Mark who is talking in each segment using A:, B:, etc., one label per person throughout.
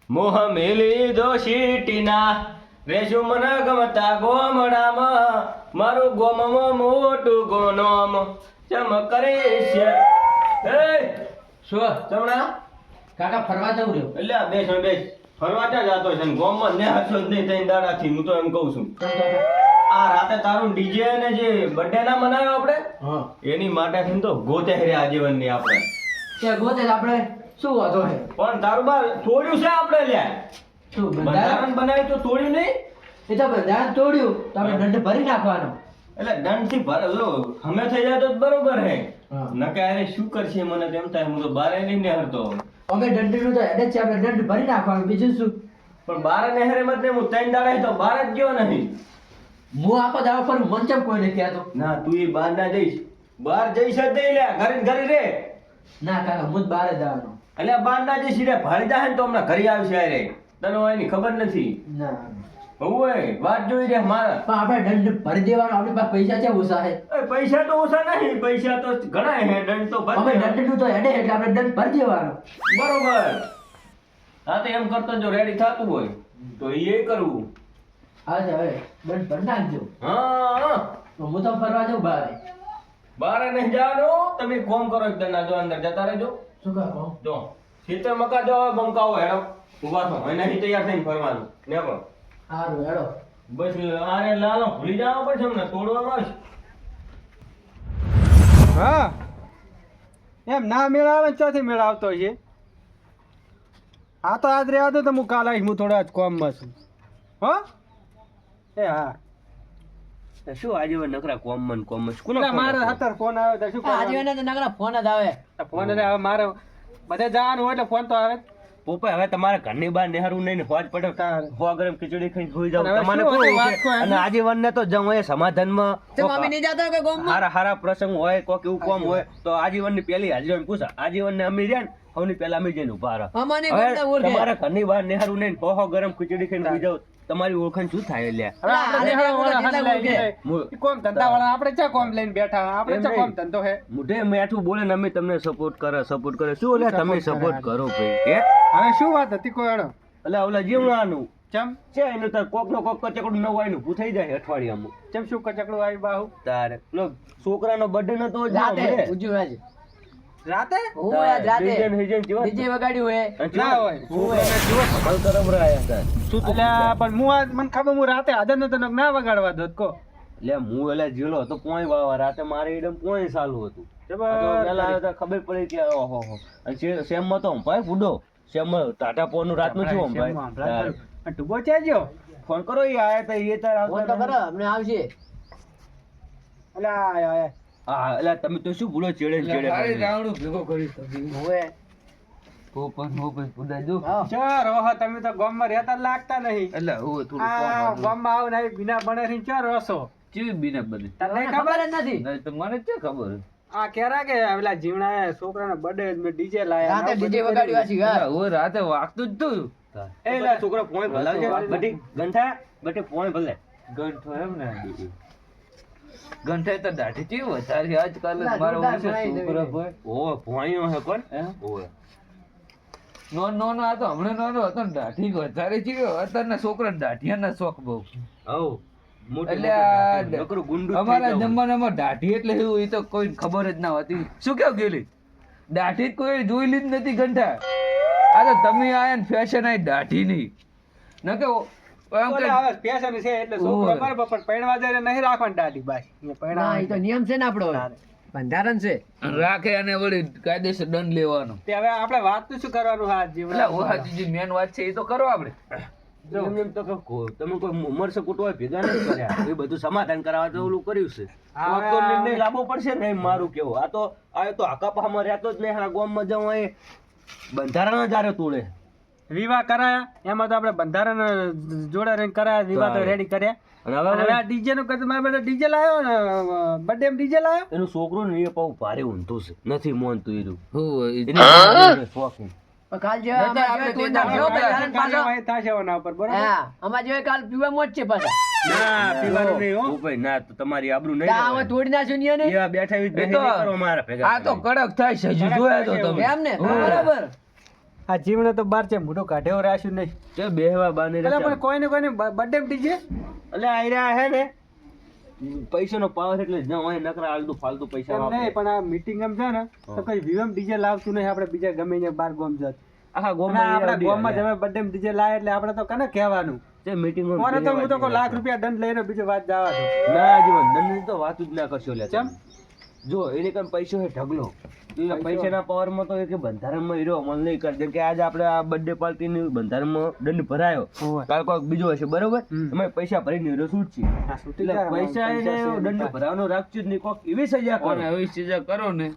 A: મોહ મેલી દો શીટીના રેશું મને ગમતા ગોમડામાં મારું ગોમમાં મોટું ગોનોમ ચમ કરે છે એ
B: શું
A: ચમણા
B: કાકા ફરવા જવું રહ્યો
A: એટલે આ બેસ ફરવા ક્યાં જાતો છે ને ગોમમાં ને હસો જ નહીં તઈ દાડાથી હું તો એમ કહું છું આ રાતે તારું ડીજે ને જે બર્થડે ના મનાવ્યો આપણે
B: હા
A: એની માટે થઈને તો ગોતે રે આજીવનની આપણે
B: તે ગોતે આપણે શું વાંધો છે
A: પણ તારું બાર તોડ્યું છે આપણે લ્યા
B: શું
A: બંધારણ બનાવ્યું તો તોડ્યું નહીં
B: એ તો બંધારણ તોડ્યું તો આપણે દંડ ભરી નાખવાનો
A: એટલે દંડ થી ભરેલો અમે થઈ જાય તો બરોબર હે
B: હા.
A: નકે અરે શું કરશે મને તેમ થાય હું તો બારે નહીં નેહરતો
B: અમે દંડનું તો હેડે જ છે આપણે દંડ ભરી નાખવાનો બીજું શું
A: પણ બારે નેહરે મત ને હું ત્રણ દાડા તો બાર જ ગયો નહીં
B: હું આખો દાવો પર મંચમ કોઈ નથી કહેતો
A: ના તું એ બાર ના જઈશ બાર જઈશ જ નહીં લ્યા ઘરે ને ઘરે રે
B: ના કાકા હું જ બહાર જ જવાનો
A: એટલે બાર ના જઈશ રે ભાળી જાય ને તો હમણાં ઘરે આવશે અરે તને એની ખબર નથી
B: ના
A: હોય વાત જોઈ રે મારા
B: પણ આપણે દંડ ભરી દેવાનો આપણી પાસે પૈસા છે ઓછા છે
A: એ પૈસા તો ઓછા નહીં પૈસા તો ઘણા હે દંડ તો
B: અમે
A: ભરજો.
B: દંડનું તો હેડે એટલે આપણે દંડ ભરી દેવાનો
A: બરોબર હા તો એમ કરતો જો રેડી થતું હોય તો એ કરવું
B: હા છે હવે દંડ ભરી નાખજો
A: હા
B: તો હું તો ફરવા જાઉં બહાર
A: બારે નહીં જવાનું તમે કોમ કરો એકદમ ના જો અંદર જતા રહેજો
B: શું કહો
A: જો સીતે મકા જો બંકાવો હેડો ઉભા થો એનાથી તૈયાર થઈને ફરવાનું ને પણ
B: સારું હેડો
A: બસ આરે લાલો ભૂલી જવા પડશે અમને તોડવામાં આવશે
C: હા એમ ના મેળ આવે ને ચોથી મેળ આવતો છે હા તો આજ રહેવા દો તો હું કાલ આવીશ હું થોડા જ કોમમાં છું હો એ હા
A: શું આજે નકરા કોમન
C: એટલે મારે અત્યારે ફોન આવ્યો તો શું
B: આજે
C: કરવાનું?
B: એને તો નગરા ફોન જ આવે
C: ફોન એટલે હવે મારે બધે જવાનું હોય એટલે ફોન તો આવે જ.
A: પોપે હવે તમારે ઘરની બહાર નેહરું નહીં ને હોજ પડે
C: તારે.
A: હો ગરમ ખીચડી ખાઈને સુઈ જાવ
C: અને હવે
A: તમારે
C: શું
A: કેવું
C: હતી વાત
A: છે?
C: કહો એમ?
A: અને આજીવન ને તો જમ હોય સમાધાનમાં
B: તે મમ્મી નહીં જાતો કે ગોમમાં
A: હારા હારા પ્રસંગ હોય કોક એવું કોમ હોય તો આજીવન ની પેલી હાજરી પૂછા આજીવન ને અમી રહ્યા ને સૌની પહેલા અમી જઈને ઉભા રહો
B: અમને
A: હવે
B: ગોમના ઓળખે
A: તમારા ઘરની બહાર નેહરું નહીં હો ગરમ ખીચડી ખાઈને સુઈ જાવ તમારી ઓળખાણ શું થાય લ્યા
C: હવે આપણે
B: આને
C: નિહાળો
B: કેટલા
C: વાળા હાથ લઈને
B: ઓળખે?
C: જાય. ઈ કોમ ધંધા વાળા આપણે ચા કોમ લઈને બેઠા આપણે
A: એમ
C: ચા
A: નહીં.
C: કોમ ધંધો હે
A: મુઢે મેઠું બોલે ને અમે તમને સપોર્ટ કરે શું ઓલે તમે સપોર્ટ કરો ભાઈ હે
C: હવે શું વાત હતી કોઈ એનો
A: એટલે ઓલા જીવણાનું
C: ચમ
A: છે એનું તાર કોક નો કોક કચકડું નવું આવીને ઊભું થઈ જાય અઠવાડિયામાં
C: ચમ શું કચકડું આવી બાહુ
A: તારે પેલો છોકરાનો બર્થડે નતો જ
B: રાતે
A: હમણે.
B: ઉજ્યું આજે
C: રાતે
B: હું આજ રાતે
A: ડીજે ને ડીજે જેવા
B: ડીજે વગાડ્યું હે
A: અને
C: ના હોય.
A: છોકરાને જુઓ કમળ તરફ રહ્યા તાર. શું તું
C: અલ્યા પણ હું આ મને ખબર હું રાતે હાજર નતો ને ના વગાડવા દોત કો
A: લે હું એટલે જીલો હતો પોઈ વાવા રાતે મારે એકદમ પોઈ ચાલુ હતું
C: જબર
A: આ તો પેલા આવ્યા તા ખબર પડી કે ઓહો હો અને સેમ માં તો ભાઈ ફૂડો સેમ ટાટા પોર નું રાત નું શું ભાઈ
C: ટુબો ચાજો
A: ફોન કરો એ આયા તા એ તાર
B: ફોન તો
A: આવતા
B: કરો અમને આવશે
C: અલ્યા આય
A: હા એટલે તમે તો શું ભૂલો ચેડે ને ચેડે
B: હોવે હા.
C: ચાર ઓહો તમે તો ગામમાં રહેતા જ લાગતા નહીં
A: એટલે હું
C: આ ગામમાં આવ ને બિના બને રહી ચાર રસો
A: ચેવી બીને બને
C: તને
B: મને
C: ખબર
B: ખબર જ નથી
A: નહીં તો મને શું ખબર
C: આ કેરા કે પેલા જીવણા છોકરાના બર્થડે મે ડીજે લાયા
B: રાતે ડીજે વગાડ્યું આછી ઘર
A: હું રાતે વાગતું જ તું એ લા છોકરો પોઈ ભલાવજે બધી ગંઠા બધી પોઈ ભલે
D: ગંઠો એમ ને ગંઠાઈ તો દાઢી ચેવી વધારે આજકાલ
B: ના,
D: મારો
B: જોરદાર
D: ઓછો
B: બનાવી
D: છોકરો
B: દેવી.
D: ભાઈ
A: ઓ પોઈયો હે કોણ
D: હે?
A: ઓય
D: નો આ તો હમણાં નાનો હતો ને દાઢી વધારે ચીવ્યો અત્યારના છોકરા દાઢિયાના શોખ બહુ
A: હવ મોટી
D: એટલે આ
A: નકરું ગુંડું
D: અમારા જમાનામાં દાઢી એટલે એવું એ તો કોઈ ખબર જ ના હતી શું કેવું ગયેલી દાઢી જ કોઈ જોયેલી જ નથી ઘંટા આ તો તમે આયા ને ફેશન આવી દાઢી ની ન કે એમ કે
C: આવે પેશન છે એટલે છોકરો
D: ઓય.
C: બરાબર પણ પૈણવા જાય એટલે નહીં રાખવાની દાઢી બાઈ
B: ના એ તો નિયમ છે ને આપણો બંધારણ છે
D: રાખે અને વળી કાયદેસર દંડ લેવાનો
C: તે હવે આપણે વાત તો શું કરવાનું હા
D: એટલે
C: જીવડા
D: ઓ હાચી જે મેન વાત છે એ તો કરો આપણે
A: એમ એમ તો તમે કોઈ ઉમરસે કુટવા ભેગા નથી કર્યા એ બધું સમાધાન કરાવવા તો ઓલું કર્યું છે
C: હા,
A: તો તો નિર્ણય લાવવો પડશે ને એમ મારું કેવું આ તો હાકાપામાં રહેતો જ નહીં આ ગામમાં જવું એ બંધારણ જ આરે તોડે
C: વિવાહ કરાયા એમાં તો આપણે બંધારણ જોડે રહીને કરાયા વિવાહ તો રેડી કર્યા
A: અને
C: અને હવે
A: હવે
C: આ ડીજે નું કરતું મારા બેટા ડીજે લાવ્યો ને બર્થડે ડીજે લાવ્યો
A: એનું છોકરું ને એ પાછું ભારે ઊંધું છે નથી મોનતું એનું
D: હું
A: એની શોખીન.
B: પણ કાલ જેવા
D: નહીંતર
B: અમારા
D: આપણે
B: જેવા
D: તે
B: તોડ નાખ્યો,
D: દાડો
B: બંધારણ પાછો.
C: થશે એના ઉપર બરોબર
B: હા અમારા જેવા કાલ પીવા મોજ છે પાછા
C: ના પીવાનું નહીં હો
A: ઓ ભાઈ ના તો તમારી આબરૂ નહીં
B: તા હવે
A: લેવાય.
B: તોડી નાખ્યું ને એને.
A: એવા બેઠા એવી જ
D: એ
A: બેસી
D: તો
A: નહીં કરો મારા ભેગા
D: આ તો
A: કરીને.
D: કડક થાય છે હજુ જોયા તો તમે
B: એમ ને
D: હા.
B: બરાબર
C: આ જીવને તો બાર છે મોટો કાઢ્યો રાખ્યું નહીં.
A: તે બેહવા બાને
C: એટલે પણ કોઈને કોઈને બર્થડે ડીજે
A: એટલે આયરા હે ને પૈસાનો પાવર એટલે જ હોય નકરા આલતું ફાલતુ પૈસા
C: એમ નહીં, પણ આ મીટિંગ એમ છે ને તો કઈ વિવમ ડીજે લાવતું નહીં. આપણે બીજા ગમે ત્યાં બાર ગોમ જત
A: આખા
C: આપણા ગોમમાં તમે બર્થડે ડીજે લાય એટલે આપણે તો કને કહેવાનું.
A: તે મીટિંગ
C: મને તો હું તો કોઈ લાખ રૂપિયા દંડ લઈને બીજી વાત જવા દો.
A: ના જીવન દંડની તો વાત જ ના કરશો લે
C: કેમ?
A: જો એને કઈ પૈસો હે ઢગલો પૈસાના પાવરમાં તો એ કે બંધારણમાં હીરો અમલ નહીં કરે. જેમ કે આજે આપણે આ બર્થડે પાર્ટીની બંધારણમાં દંડ ભરાયો,
C: હોવે.
A: કાલ કોઈક બીજો હશે બરોબર, એમાં પૈસા ભરીને હીરો છૂટશે.
C: આ છૂટી
A: એટલે
C: જાય,
A: પૈસા એને દંડ ભરાવાનો રાખજો જ નહીં, કોક એવી સજા કરો.
D: અને એવી સજા કરો ને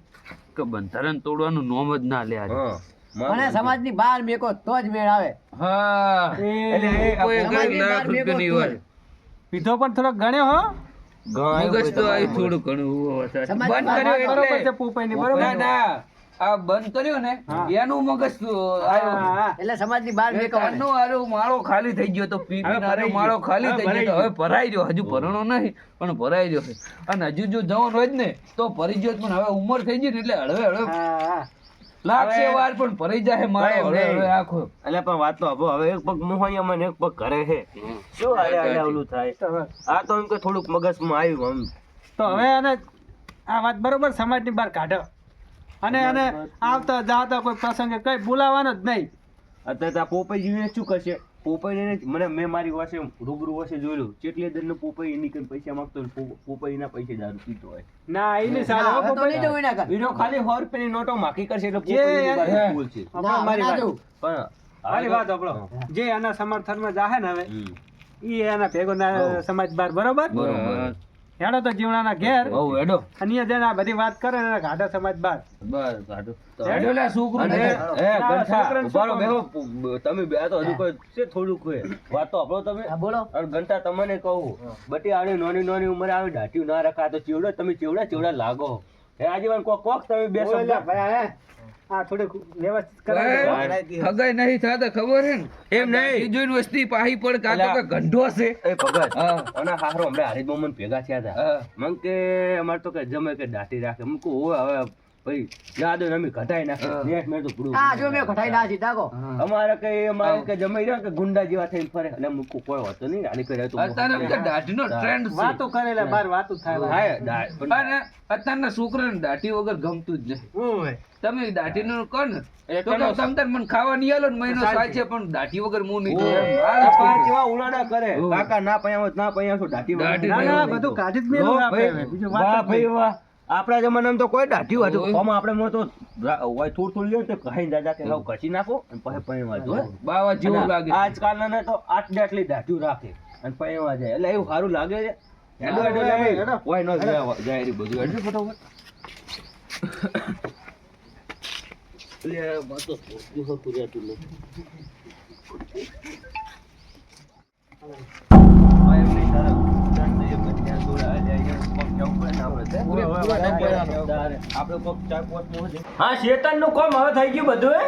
D: કે બંધારણ તોડવાનું નોમ જ ના લે આજે.
A: હા
B: અને સમાજની બહાર મેકો તો જ મેળ આવે.
D: હા
A: એટલે એ
D: કોઈ
B: સમાજની
D: લાખ
B: બહાર મેકો
D: રૂપિયાની
B: તો
D: વાત.
B: જ.
C: પીધો પણ થોડો ગણ્યો હો.
D: મગજ તો આવી થોડું ઘણું હોવા સાથે.
B: સમાજ
D: બંધ
B: બહાર
D: કર્યો
C: બરોબર છે
D: એટલે
C: પોપાઈની, બરોબર
D: ના ના આ બંધ કર્યો ને
C: હા.
D: એનું મગજ તો આવ્યો.
C: હા.
B: એટલે સમાજની બહાર મેકો
D: આનો આરો માળો ખાલી થઈ ગયો તો પી
C: હવે
D: પીને આરો
C: ભરાઈ
D: માળો
C: ગયો.
D: ખાલી
C: હવે
D: થઈ ગયો તો
C: ભરાઈ
D: હવે ભરાઈ ગયો. હજુ ભરણો નહીં પણ ભરાઈ ગયો છે. અને હજુ જો જવાનું હોય જ ને તો ભરી ગયો જ, પણ હવે ઉંમર થઈ ગઈ ને એટલે હળવે હળવે
C: હા, હા.
D: લાગશે
A: હવે-
D: વાર પણ ભરાઈ જાય માળો
A: ભાઈ,
D: હળવે
A: ભાઈ.
D: હળવે આખો.
A: એટલે પણ વાત તો હવે એક પગ મોહણીયામાં ને એક પગ ઘરે છે. શું આડે આડે ઓલું થાય?
C: તો હવે
A: આ તો એમ કે થોડુંક મગજમાં આવ્યું આમ.
C: તો હવે એને આ વાત બરોબર સમાજની બહાર કાઢો અને એને આવતા જાતા કોઈ પ્રસંગે કઈ બોલાવાનો જ નહીં.
A: અત્યારે તો આ પોપઈ જીવીને શું કરશે? પોપઈને મને મેં મારી પાસે રૂબરૂ પાસે જોયેલું કેટલી દર પોપઈ એની કઈ પૈસા માંગતો હોય, પોપઈના પૈસે દારૂ પીતો હોય.
C: ના એ નહીં સારું હો,
B: હવે તો નહીં જવું એના ઘર.
A: વીરો ખાલી 100 રૂપિયાની નોટો માખી કરશે એટલે
C: જે
A: પોપઈની
C: યાર-
A: બાજુ બોલશે.
C: આપણો મારી
B: ના
C: વાત
B: જવું.
A: પણ
C: મારી વાત આપણો જે એના સમર્થનમાં જાહે ને હવે
A: હમ.
C: ઈ એના ભેગો ના સમાજ બહાર બરોબર
A: બરોબર.
C: હેડો તો જીવણાના ઘેર
A: બહુ હેડો.
C: અને ઈ જઈને આ બધી વાત કરે ને ગાઢા સમાજ બહાર.
A: બસ કાઢો.
D: હેડો લા છોકરું
A: અને
D: ને.
A: ગંઠા,
C: છોકરાને
A: ઉભા રહો,
C: શું
A: બેહો. તમે બે આ તો હજુ કોઈ છે થોડુંક હોય. વાત તો આપણો તમે.
B: હા, બોલો.
A: અને ઘંટા તમને કહું બટી આડી નાની નાની ઉંમરે આવી ઢાટ્યું ના રખા તો ચેવડો તમે ચેવડા લાગો. હે આજીવન કોક તમે બે
C: બોલે
A: શબ્દ
C: ભાઈ, હે? આ થોડીક વ્યવસ્થિત કરાવી દો.
D: હગાઈ નહીં થતા ખબર હે ને
A: એમ નહીં.
D: જોઈને વસ્તી પાહી પડ કાં તો કે ગંઢો છે.
A: એ ભગત
D: હા.
A: અને હારો હમણાં હારીજ મોમન ભેગા થયા હતા.
D: હા.
A: મન કે અમાર તો કે જમે કે દાટી રાખે. મન કહું હવે ભાઈ યાદ હોય ને અમે ઘટાઈ નાખે.
D: હા.
A: નેટ મેં તો પૂરું
B: હા જો મેં ઘટાઈ ના સીધા કો.
A: અમારે કે જમાઈ રહ્યા કે ગુંડા જેવા થઈને ફરે. એટલે મૂકું કોઈ હોતો નહીં. આલી કરે તો
D: અત્યારે એમ કે દાઢીનો ટ્રેન્ડ છે.
C: વાતો કરેલા બાર વાતો થાય.
A: હા, પણ
D: અને અત્યારના છોકરાને દાઢી વગર ગમતું જ નહીં.
C: ઓય.
D: તમે દાઢીનું કહો ને
A: એ
D: તો
A: કનો-
D: કે તમ તાર મને ખાવા નહીં આલો ને મહિનો થાય છે પણ દાઢી વગર હું નહીં
A: ઓય.
D: જોઉં. એમ.
A: આ પાંચ એવા ઉલાડા કરે.
D: ઓય.
A: કાકા ના પૈયા ના પૈયા છો દાઢી
D: દાઢી
C: ના ના બધું કાઢી જ મેલું આપે હવે. બીજું વાત જ
A: ભાઈ
C: નહીં.
A: વાહ. આપણા જમાનામાં તો કોઈ દાઢી હતું.
D: ઓય.
A: આમાં આપણે મોં તો હોય થોડું થોડું લ્યો ને તો કહાઈ દાદા કે લાવ ઘસી નાખો અને પછી પૈવા જો.
D: બાવા જેવું લાગે.
A: આજકાલના ને તો આટલી દાઢીઓ રાખે અને પૈવા જાય. એટલે એવું સારું લાગે છે. હેડો, હેડો,
C: હેડો,
A: હેડો.
C: હેડો.
A: કોઈ ન જાય જાય રી બધું. હેડો ફટાફટ. એટલે માં તો ભૂખ્યું હતું રહેતું નથી. આ એમ નહીં તારા ઉડાન દઈએ બધા જોડે આ જાય પગ જવું પડે ને આપણે. આપણે પગ ચાર પાંચ નો છે. હા, શેતાનનું કામ હવે થઈ ગયું બધું.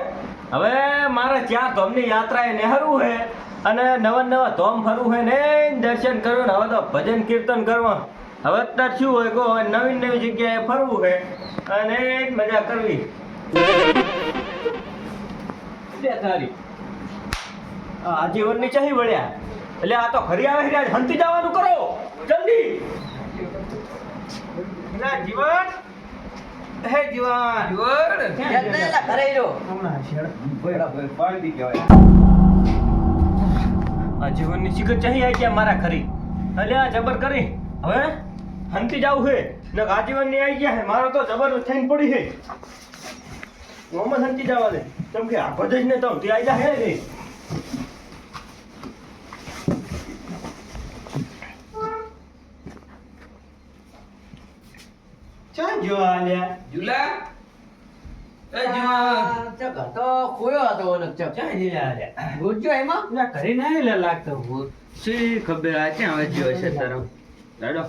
A: હવે મારે 4 ધામની યાત્રાએ નેહરવું છે અને નવા ધામ ફરવું છે ને દર્શન કરવું ને હવે તો ભજન કીર્તન કરવા. હવે અત્યારે શું હોય કહો, હવે નવી જગ્યાએ ફરવું છે અને મજા કરવી. લે તારી આ જીવનની ચાહી વળ્યા. એટલે આ તો ઘરે આવે છે, હંતી જવાનું કરો જલ્દી. ના જીવન, હે જીવન.
D: જોર.
B: ઘેર નહીં એલા, ઘરે રહ્યો.
C: હમણાં શેડ.
A: પાડી કહેવાય. આ જીવનની શિખર ચાહી આવી ગયા મારા ખરી. એટલે આ જબર કરી હવે હંતી જાવું છે ને આ જીવનની આવી ગયા છે. મારો તો જબર થઈને પડી છે. મોહમ્મદ હંતી જવા દે. કેમ કે આ ભજ જ ને તો તે આવી જાય ને. ચાલ જો આલ્યા.
D: જુલા. એ જીવન.
B: આ ઘર તો ખોયો હતો ઓલો ચક.
A: ચાલ જીલા આલ્યા.
B: ગોતજો એમાં.
C: ના ઘરે ના લાગતો.
A: શી ખબર આ ક્યાં વાંચ્યો હશે તારો દાડો.